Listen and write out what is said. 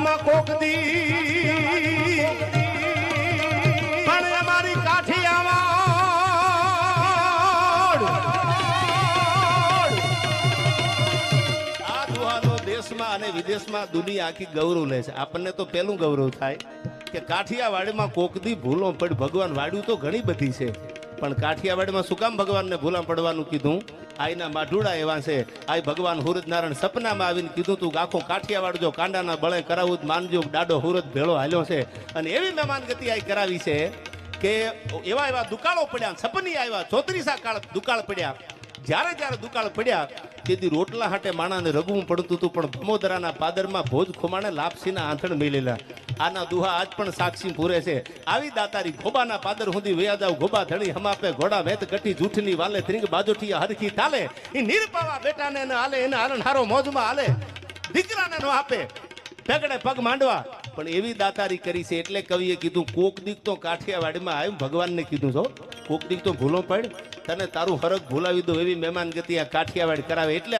કાઠિયાવાડમાં કોક દી પણ અમારી કાઠિયાવાડ આ દુહાનો દેશમાં અને વિદેશમાં દુનિયા આખી ગૌરવ લે છે. આપણને તો પેલું ગૌરવ થાય કે કાઠિયાવાડમાં કોક દી ભૂલો પડ. ભગવાન વાડ્યું તો ઘણી બધી છે, પણ કાઠિયાવાડમાં શું કામ ભગવાનને ભૂલા પડવાનું કીધું? આઈના માઢુડા એવા છે. આ ભગવાન હુરતનારાયણ સપનામાં આવીને કીધું તું આખો કાઠિયાવાડ જો કાંડાના બળે કરાવું માનજો. ડાડો હુરત ભેળો હાલ્યો છે અને એવી મહેમાનગતિ આ કરાવી છે કે એવા એવા દુકાળો પડ્યા, સપની આવ્યા, 34 કાળ દુકાળ પડ્યા. જ્યારે જ્યારે દુકાળ પડ્યા તેથી રોટલા હાટે માણાને રગવું પડતું હતું, પણ ભમોદરાના પાદરમાં ભોજ ખોમાણે લાપસીના આંથણ મેલેલા. આના દુહા આજ પણ સાક્ષી પૂરે છે. આવી દાતારી ગોબાના પાદર સુધી વયા જાવ. ગોબા ધણી હમાપે ઘોડા વેત કટી જૂઠની વાલે ત્રિંગ બાજોઠી હરખી તાલે. એ નીરપાવા બેટાને ન હાલે, એને હરણ હારો મોજમાં હાલે. દીકરાને નો આપે પેગડે પગ માંડવા, પણ એવી દાતારી કરી છે. એટલે કવિએ કીધું કોક દીક તો કાઠિયાવાડીમાં આવ્યું. ભગવાનને કીધું છો કોક દીક તો ભૂલો પડ, તને તારું હરખ ભૂલાવી દો એવી મહેમાન ગતિ આ કાઠિયાવાડ કરાવે. એટલે